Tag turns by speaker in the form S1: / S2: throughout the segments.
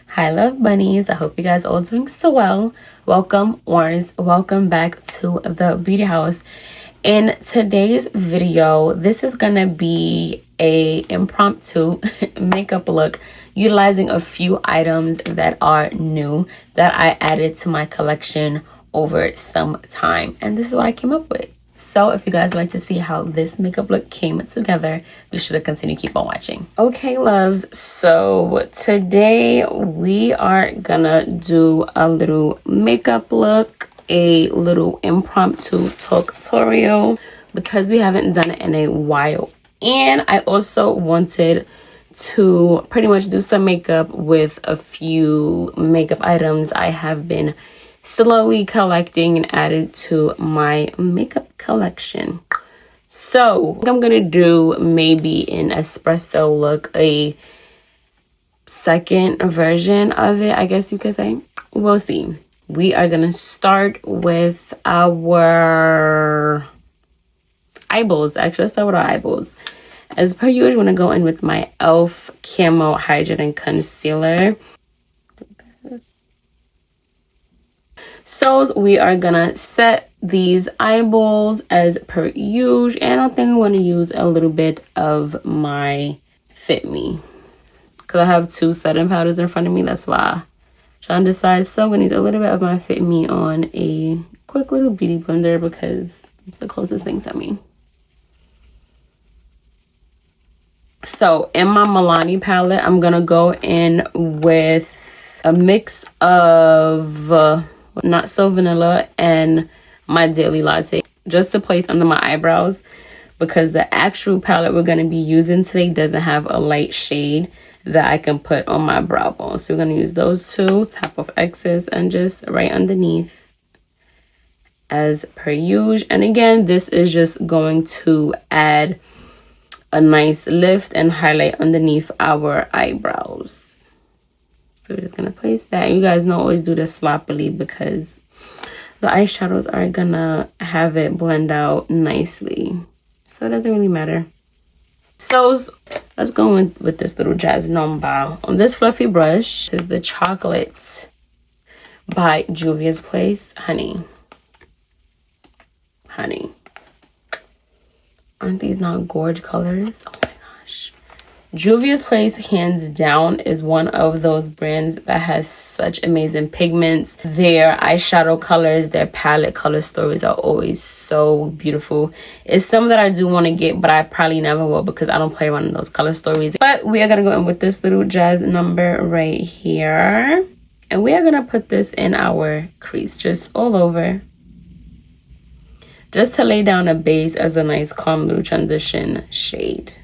S1: Hi love bunnies, I hope you guys all doing so well. Welcome ones, welcome back to the beauty house. In today's video, this is gonna be a impromptu makeup look utilizing a few items that are new that I added to my collection over some time, and this is what I came up with. So if you guys would like to see how this makeup look came together, be sure to continue to keep on watching. Okay loves, so today we are gonna do a little makeup look, a little impromptu tutorial because we haven't done it in a while. And I also wanted to pretty much do some makeup with a few makeup items I have been slowly collecting and added to my makeup collection. So I'm gonna do maybe an espresso look, a second version of it, I guess you could say. We'll see. We are gonna start with our eyeballs. Actually, let's start with our eyeballs. As per usual, I'm gonna go in with my E.L.F. Camo Hydrating Concealer. So we are gonna set these eyeballs as per usual, and I think I want to use a little bit of my Fit Me because I have two setting powders in front of me. That's why I'm trying to decide. So I'm gonna use a little bit of my Fit Me on a quick little beauty blender because it's the closest thing to me. So in my Milani palette, I'm gonna go in with a mix of Not So Vanilla and my Daily Latte just to place under my eyebrows because the actual palette we're going to be using today doesn't have a light shade that I can put on my brow bone. So we're going to use those two, top of excess and just right underneath as per usual. And again, this is just going to add a nice lift and highlight underneath our eyebrows. So we're just gonna place that. You guys know, always do this sloppily because the eyeshadows are gonna have it blend out nicely. So it doesn't really matter. So let's go in with this little Jazz Number. On this fluffy brush, this is the Chocolate by Juvia's Place. Honey. Aren't these not gorge colors? Oh my gosh. Juvia's Place, hands down, is one of those brands that has such amazing pigments. Their eyeshadow colors, their palette color stories are always so beautiful. It's some that I do want to get, but I probably never will because I don't play around in those color stories. But we are going to go in with this little Jazz Number right here. And we are going to put this in our crease, just all over. Just to lay down a base as a nice calm little transition shade.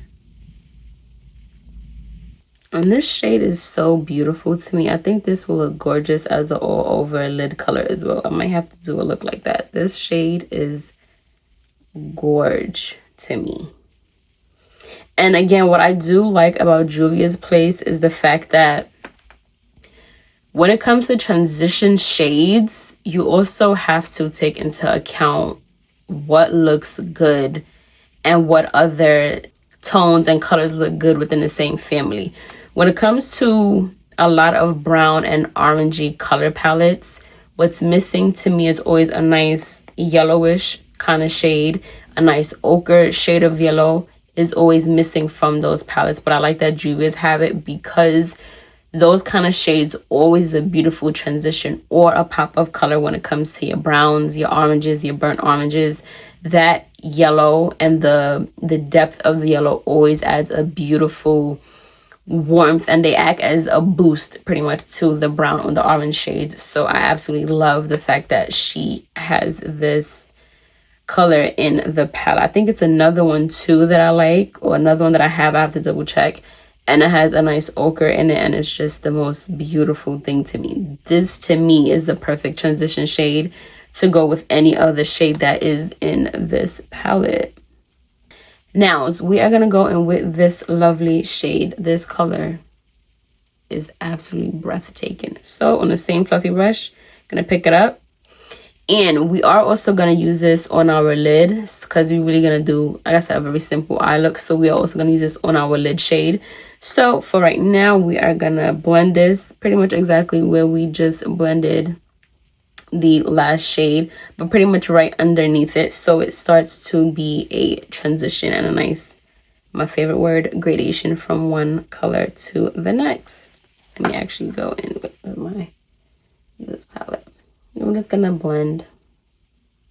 S1: And this shade is so beautiful to me. I think this will look gorgeous as an all over lid color as well. I might have to do a look like that. This shade is gorge to me. And again, what I do like about Juvia's Place is the fact that when it comes to transition shades, you also have to take into account what looks good and what other tones and colors look good within the same family. When it comes to a lot of brown and orangey color palettes, what's missing to me is always a nice yellowish kind of shade. A nice ochre shade of yellow is always missing from those palettes, but I like that Juvia's have it because those kind of shades always a beautiful transition or a pop of color when it comes to your browns, your oranges, your burnt oranges. That yellow and the depth of the yellow always adds a beautiful warmth, and they act as a boost pretty much to the brown or the orange shades. So I absolutely love the fact that she has this color in the palette. I think it's another one too that I like, or another one that I have to double check, and it has a nice ochre in it, and it's just the most beautiful thing to me. This to me is the perfect transition shade to go with any other shade that is in this palette. Now, we are going to go in with this lovely shade. This color is absolutely breathtaking. So on the same fluffy brush, I'm going to pick it up And we are also going to use this on our lid because we're really going to do, like I said, a very simple eye look. So we are also going to use this on our lid shade. So for right now, we are going to blend this pretty much exactly where we just blended the last shade, but pretty much right underneath it. So it starts to be a transition and a nice, my favorite word, gradation from one color to the next. Let me actually go in with my this palette. I'm just gonna blend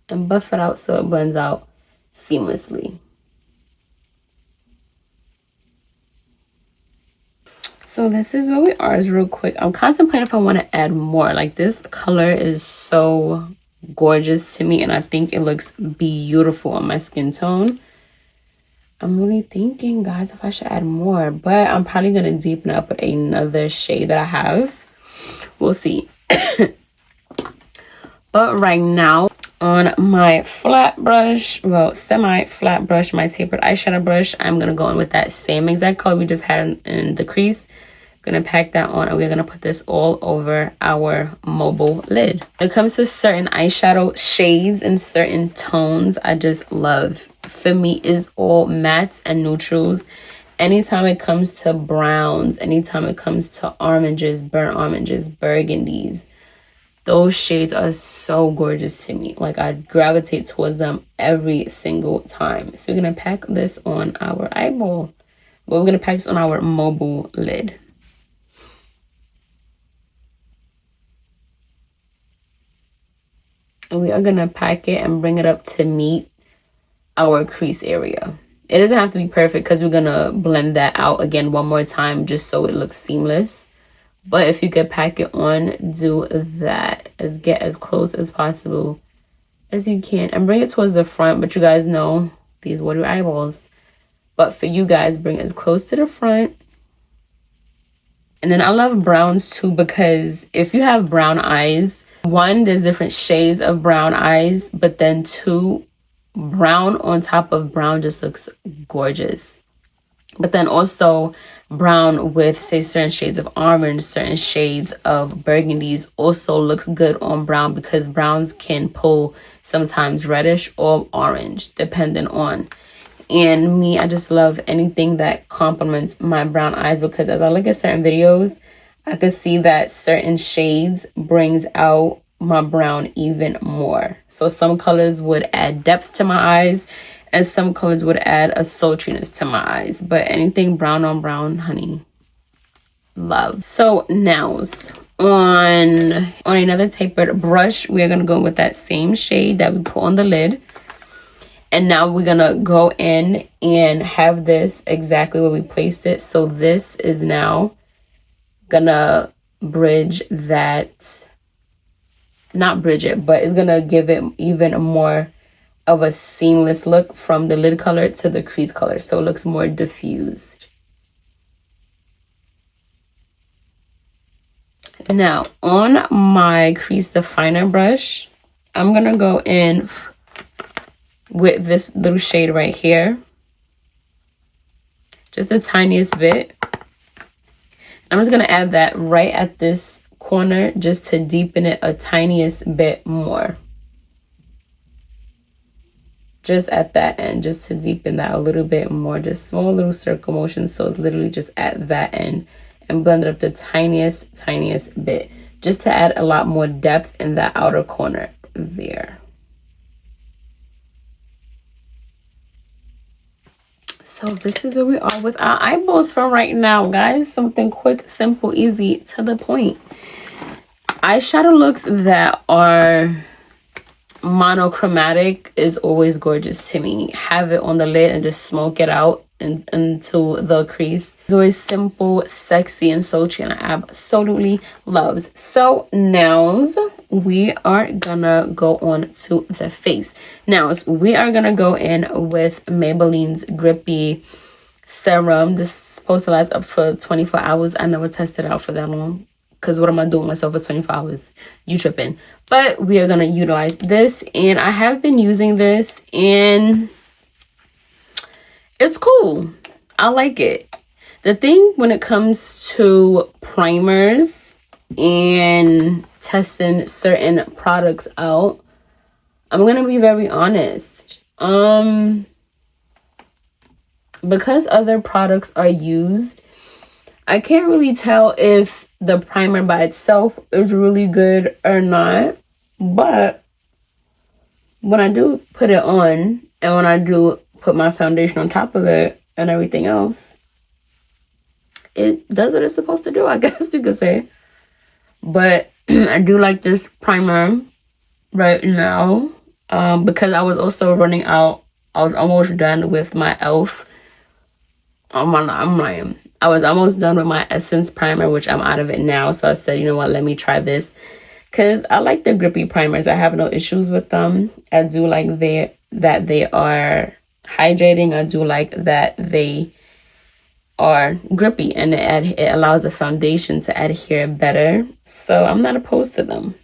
S1: and buff it out so it blends out seamlessly. So this is where we are, is real quick. I'm contemplating if I want to add more. Like, this color is so gorgeous to me, and I think it looks beautiful on my skin tone. I'm really thinking, guys, if I should add more, but I'm probably gonna deepen up with another shade that I have. We'll see. But right now, on my flat brush, well, semi-flat brush, my tapered eyeshadow brush, I'm going to go in with that same exact color we just had in the crease. I'm going to pack that on, and we're going to put this all over our mobile lid. When it comes to certain eyeshadow shades and certain tones, I just love. For me, is all mattes and neutrals. Anytime it comes to browns, anytime it comes to oranges, burnt oranges, burgundies, those shades are so gorgeous to me. Like, I gravitate towards them every single time. So we're going to pack this on our eyeball. Well, we're going to pack this on our mobile lid. And we are going to pack it and bring it up to meet our crease area. It doesn't have to be perfect because we're going to blend that out again one more time just so it looks seamless. But if you could pack it on, do that. Get as close as possible as you can. And bring it towards the front. But you guys know, these watery eyeballs. But for you guys, bring it as close to the front. And then I love browns too, because if you have brown eyes, one, there's different shades of brown eyes. But then two, brown on top of brown just looks gorgeous. But then also brown with, say, certain shades of orange, certain shades of burgundies also looks good on brown, because browns can pull sometimes reddish or orange depending on. And me, I just love anything that complements my brown eyes, because as I look at certain videos, I could see that certain shades brings out my brown even more. So some colors would add depth to my eyes, and some colors would add a sultriness to my eyes. But anything brown on brown, honey, love. So now on another tapered brush, we're going to go with that same shade that we put on the lid. And now we're going to go in and have this exactly where we placed it. So this is now going to bridge that, not bridge it, but it's going to give it even more of a seamless look from the lid color to the crease color, so it looks more diffused. Now on my crease definer brush, I'm gonna go in with this little shade right here, just the tiniest bit. I'm just gonna add that right at this corner just to deepen it a tiniest bit more. Just at that end, just to deepen that a little bit more. Just small little circle motions, so it's literally just at that end, and blend it up the tiniest bit, just to add a lot more depth in that outer corner there. So this is where we are with our eyeballs for right now, guys. Something quick, simple, easy, to the point. Eyeshadow looks that are monochromatic is always gorgeous to me. Have it on the lid and just smoke it out into the crease. It's always simple, sexy, and sultry, and I absolutely loves. So now we are gonna go on to the face. Now we are gonna go in with Maybelline's Grippy Serum. This is supposed to last up for 24 hours. I never tested it out for that long, because what am I doing myself for 24 hours? You tripping. But we are going to utilize this. And I have been using this, and it's cool. I like it. The thing when it comes to primers and testing certain products out, I'm gonna be very honest. Because other products are used, I can't really tell if the primer by itself is really good or not. But when I do put it on, and when I do put my foundation on top of it and everything else, it does what it's supposed to do, I guess you could say. But I do like this primer right now, because I was also running out. I was almost done with my E.L.F. I was almost done with my Essence primer, which I'm out of it now. So I said, you know what, let me try this. Because I like the grippy primers. I have no issues with them. I do like that they are hydrating. I do like that they are grippy, and it allows the foundation to adhere better. So I'm not opposed to them.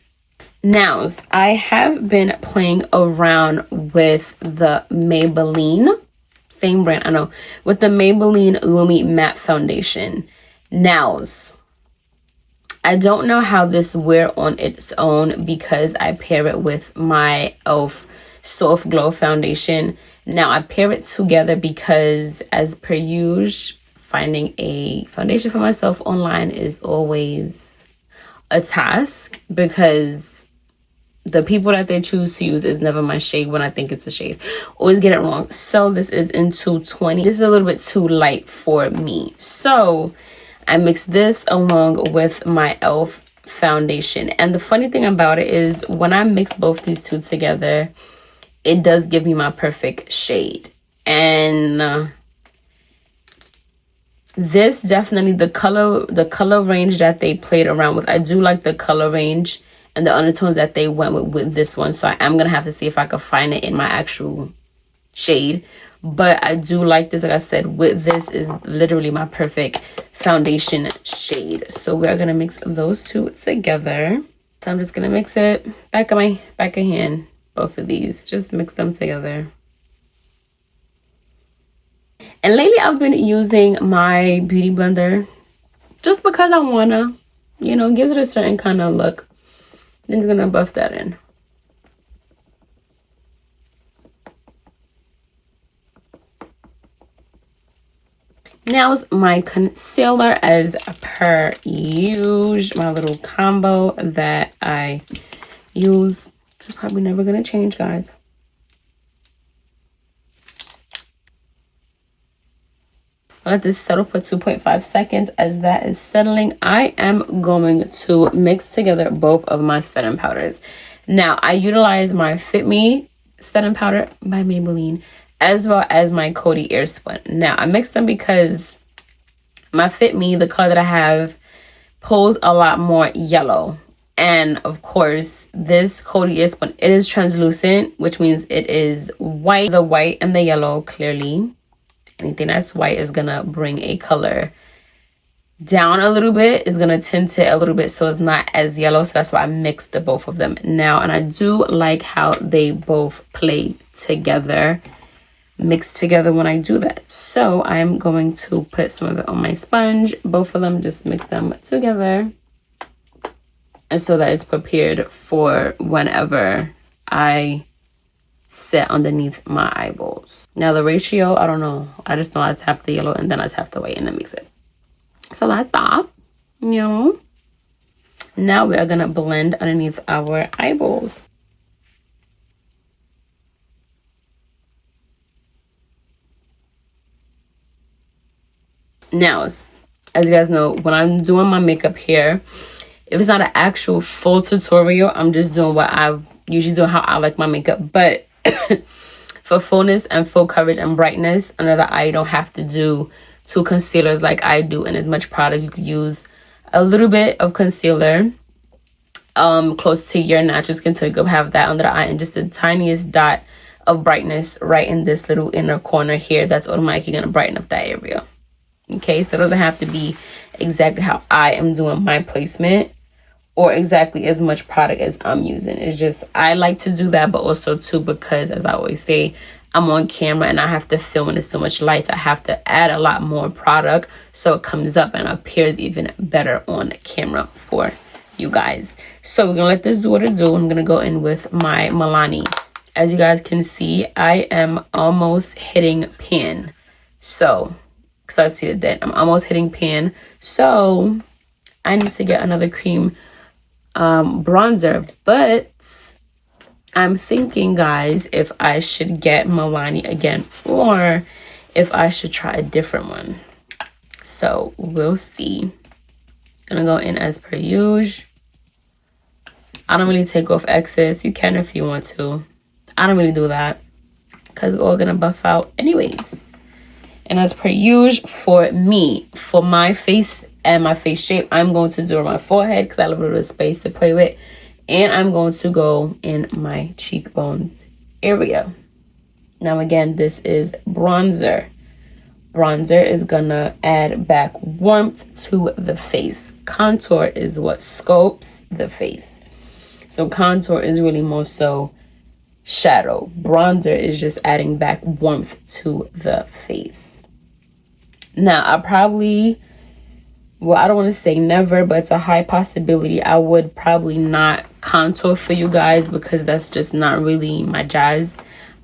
S1: Now, I have been playing around with the Maybelline, same brand, I know, with the Maybelline Lumi Matte Foundation. Now, I don't know how this wears on its own because I pair it with my E.L.F. Soft Glow Foundation. Now, I pair it together because, as per usual, finding a foundation for myself online is always a task, because the people that they choose to use is never my shade when I think it's a shade. Always get it wrong. So this is in 220. This is a little bit too light for me. So I mixed this along with my E.L.F. foundation. And the funny thing about it is when I mix both these two together, it does give me my perfect shade. And this definitely, the color range that they played around with, I do like the color range and the undertones that they went with this one. So I am going to have to see if I can find it in my actual shade. But I do like this. Like I said, with this is literally my perfect foundation shade. So we're going to mix those two together. So I'm just going to mix it back of hand. Both of these. Just mix them together. And lately I've been using my beauty blender just because I want to, you know, gives it a certain kind of look. Then I'm gonna buff that in. Now is my concealer, as per usual, my little combo that I use. It's probably never gonna change, guys. I'll let this settle for 2.5 seconds. As that is settling, I am going to mix together both of my setting powders. Now, I utilize my Fit Me setting powder by Maybelline, as well as my Coty Airspun. Now, I mix them because my Fit Me, the color that I have, pulls a lot more yellow. And, of course, this Coty Airspun, it is translucent, which means it is white. The white and the yellow, clearly. Anything that's white is gonna bring a color down a little bit, is gonna tint it a little bit so it's not as yellow. So that's why I mixed the both of them now. And I do like how they both play together, mix together when I do that. So I'm going to put some of it on my sponge, both of them, just mix them together, and so that it's prepared for whenever I set underneath my eyeballs. Now the ratio, I don't know. I just know I tap the yellow and then I tap the white and then mix it. So that's that. You know. Now we are gonna blend underneath our eyeballs. Now, as you guys know, when I'm doing my makeup here, if it's not an actual full tutorial, I'm just doing what I usually do, how I like my makeup. But for fullness and full coverage and brightness under the eye, you don't have to do two concealers like I do and as much product. You could use a little bit of concealer close to your natural skin tone. You could have that under the eye and just the tiniest dot of brightness right in this little inner corner here. That's automatically going to brighten up that area. Okay, so it doesn't have to be exactly how I am doing my placement or exactly as much product as I'm using. It's just, I like to do that, but also too, because as I always say, I'm on camera and I have to film and there's so much light. I have to add a lot more product so it comes up and appears even better on camera for you guys. So we're gonna let this do what it do. I'm gonna go in with my Milani as you guys can see, I am almost hitting pan. So, start to see the dent. I'm almost hitting pan. So, I need to get another cream bronzer. But I'm thinking, guys, if I should get Milani again or if I should try a different one. So, we'll see. Gonna go in as per usual. I don't really take off excess. You can if you want to. I don't really do that because we're all gonna buff out anyways. And as per usual, for me, for my face and my face shape, I'm going to do my forehead because I have a little bit of space to play with. And I'm going to go in my cheekbones area. Now again, this is bronzer. Bronzer is gonna add back warmth to the face. Contour is what sculpts the face. So contour is really more so shadow. Bronzer is just adding back warmth to the face. Now, I probably, well, I don't want to say never, but it's a high possibility I would probably not contour for you guys because that's just not really my jazz.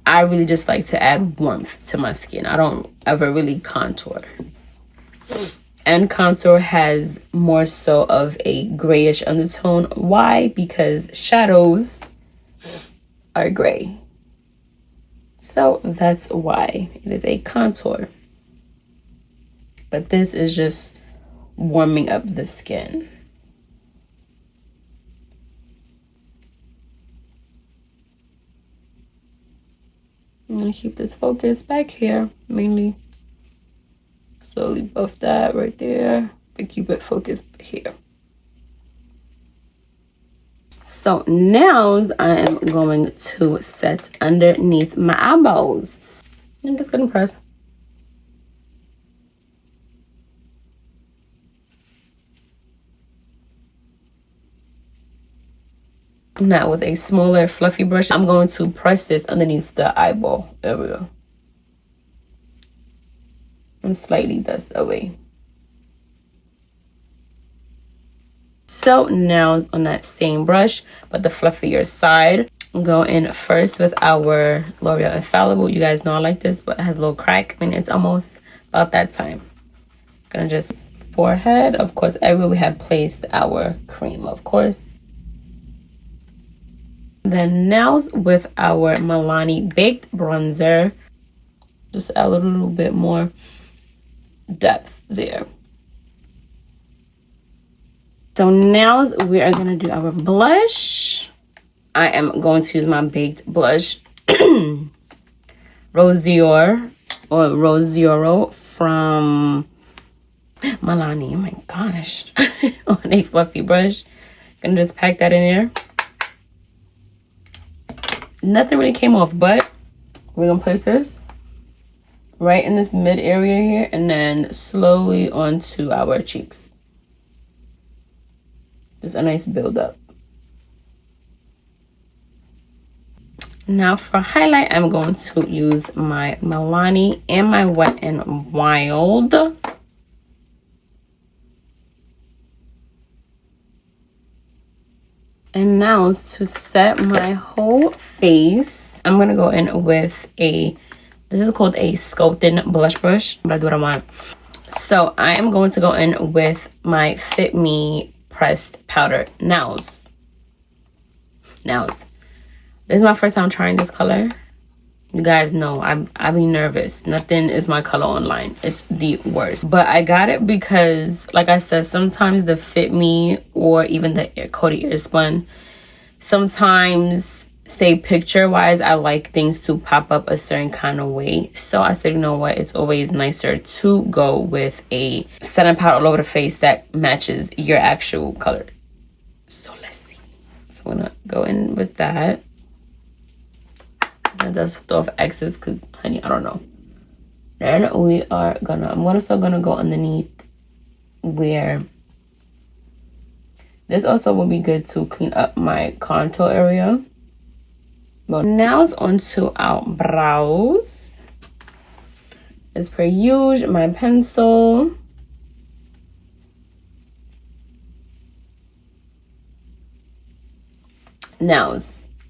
S1: I really just like to add warmth to my skin. I don't ever really contour. And contour has more so of a grayish undertone. Why? Because shadows are gray. So that's why it is a contour. But this is just warming up the skin. I'm gonna keep this focus back here mainly. Slowly buff that right there, but keep it focused here. So now I am going to set underneath my eyeballs. I'm just gonna press. Now with a smaller fluffy brush, I'm going to press this underneath the eyeball area. And slightly dust away. So now on that same brush, but the fluffier side, go in first with our L'Oreal Infallible. You guys know I like this, but it has a little crack. I mean, it's almost about that time. Gonna just forehead. Of course, everywhere we have placed our cream, of course. Then now with our Milani Baked Bronzer, just add a little bit more depth there. So now we are going to do our blush. I am going to use my baked blush Rosier or Rosiero from Milani. Oh my gosh. On a fluffy brush. Gonna just pack that in there. Nothing really came off, but we're gonna place this right in this mid area here and then slowly onto our cheeks. Just a nice build up. Now for highlight, I'm going to use my Milani and my Wet n Wild. And now to set my whole face, I'm gonna go in with this is called a sculpting blush brush, but I do what I want. So I am going to go in with my Fit Me pressed powder Nails. This is my first time trying this color. You guys know I be nervous. Nothing is my color online. It's the worst. But I got it because, like I said, sometimes the Fit Me or even the Coty Airspun, sometimes, say picture-wise, I like things to pop up a certain kind of way. So I said, you know what? It's always nicer to go with a setting powder all over the face that matches your actual color. So let's see. So I'm gonna go in with that. And dust off excess because, honey, I don't know. Then I'm also gonna go underneath where this also will be good to clean up my contour area. But now it's onto our brows. As per usual, my pencil. Now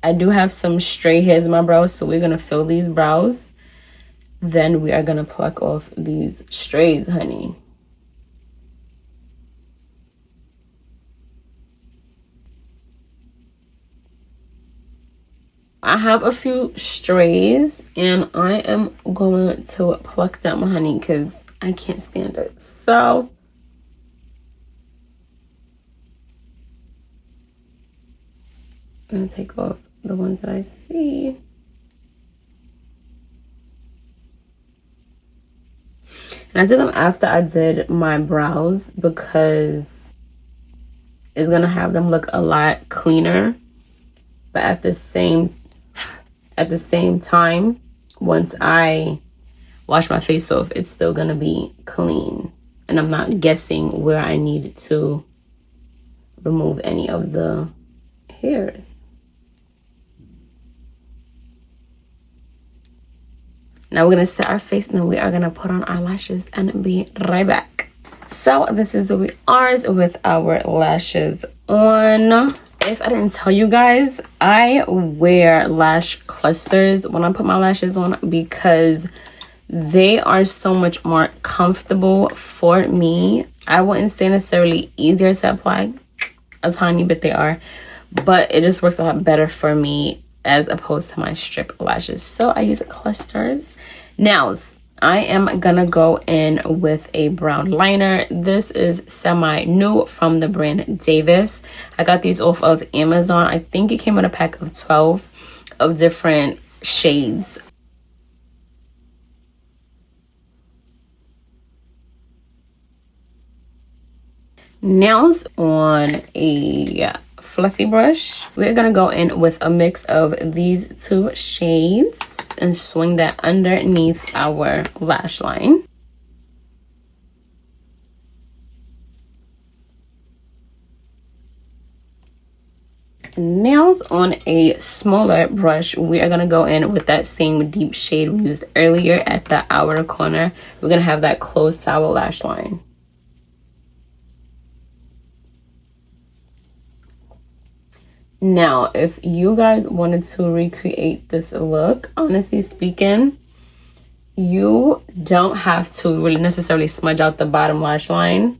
S1: I do have some stray hairs in my brows, so we're gonna fill these brows. Then we are gonna pluck off these strays, honey. I have a few strays and I am going to pluck them, honey, because I can't stand it. So I'm gonna take off the ones that I see. And I did them after I did my brows because it's gonna have them look a lot cleaner. But at the same time, once I wash my face off, it's still gonna be clean. And I'm not guessing where I need to remove any of the hairs. Now we're gonna set our face and then we are gonna put on our lashes and be right back. So this is what we are with our lashes on. If I didn't tell you guys, I wear lash clusters when I put my lashes on because they are so much more comfortable for me. I wouldn't say necessarily easier to apply, a tiny bit they are, but it just works a lot better for me as opposed to my strip lashes. So I use clusters. Now I am gonna go in with a brown liner. This is semi-new from the brand Davis. I got these off of Amazon. I think it came in a pack of 12 of different shades. Now on a fluffy brush, we're gonna go in with a mix of these two shades and swing that underneath our lash line. Now on a smaller brush, we are gonna go in with that same deep shade we used earlier at the outer corner. We're gonna have that close to our lash line. Now, if you guys wanted to recreate this look, honestly speaking, you don't have to really necessarily smudge out the bottom lash line,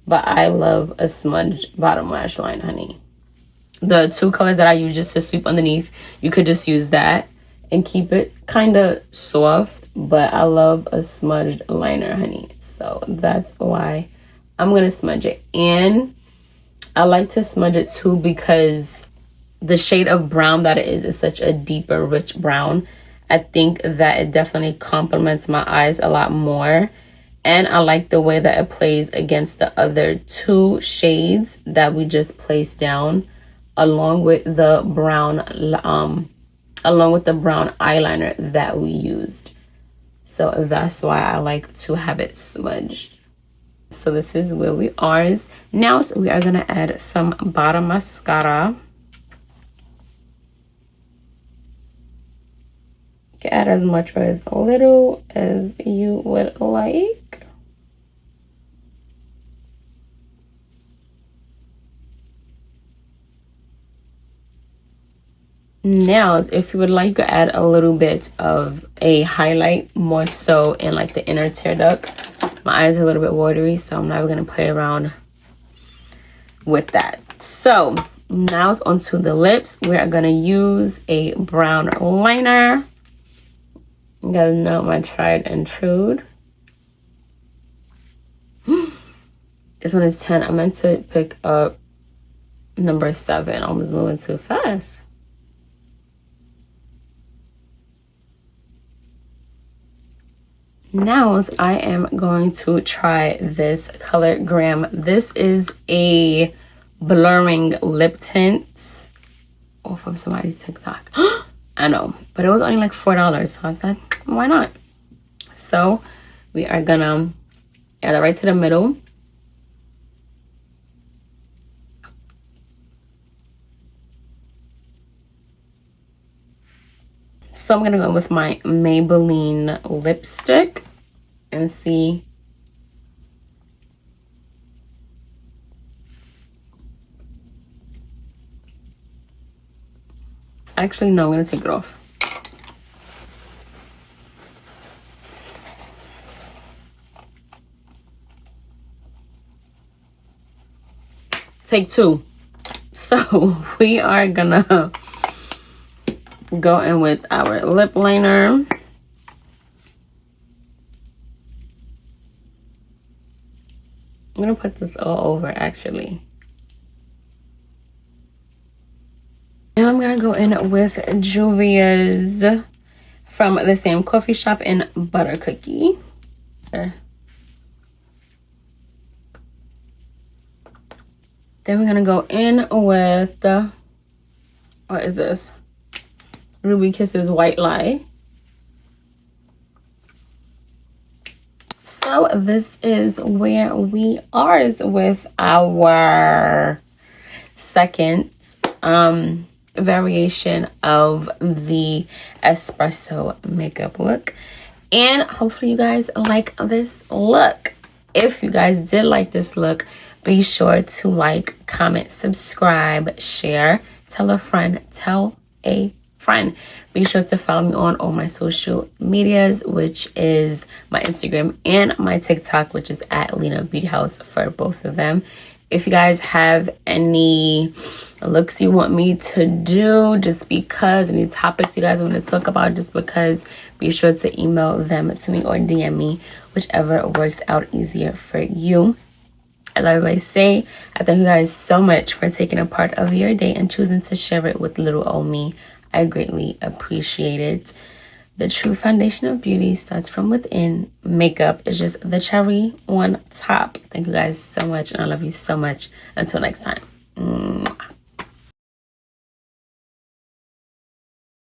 S1: but I love a smudged bottom lash line, honey. The two colors that I use just to sweep underneath, you could just use that and keep it kind of soft, but I love a smudged liner, honey. So that's why I'm gonna smudge it. And I like to smudge it too because the shade of brown that it is such a deeper, rich brown. I think that it definitely complements my eyes a lot more. And I like the way that it plays against the other two shades that we just placed down, along with the brown eyeliner that we used. So that's why I like to have it smudged. So this is where we are. Now we are gonna add some bottom mascara. You can add as much or as little as you would like. Now, if you would like to add a little bit of a highlight, more so in like the inner tear duct. My eyes are a little bit watery, so I'm never gonna play around with that. So now it's onto the lips. We are gonna use a brown liner. You guys know my tried and true. This one is 10. I meant to pick up number 7. I was moving too fast. Now I am going to try this color Glam. This is a blurring lip tint off of somebody's TikTok. I know, but it was only like $4, so I said, why not? So we are gonna add it right to the middle. So I'm gonna go with my Maybelline lipstick and see. Actually, no, I'm gonna take it off. Take two. So we are gonna go in with our lip liner. I'm gonna put this all over actually. And I'm gonna go in with Juvias from the same coffee shop in Butter Cookie. Then we're gonna go in with what is this? Ruby Kisses White Lie. So this is where we are with our second variation of the espresso makeup look, and hopefully you guys like this look. If you guys did like this look, be sure to like, comment, subscribe, share, tell a friend, tell a friend. Be sure to follow me on all my social medias, which is my Instagram and my TikTok, which is at linabeautyhaus for both of them. If you guys have any looks you want me to do, just because, any topics you guys want to talk about, just because, be sure to email them to me or DM me, whichever works out easier for you. As I always say, I thank you guys so much for taking a part of your day and choosing to share it with little old me. I greatly appreciate it. The true foundation of beauty starts from within. Makeup is just the cherry on top. Thank you guys so much, and I love you so much. Until next time. Mwah.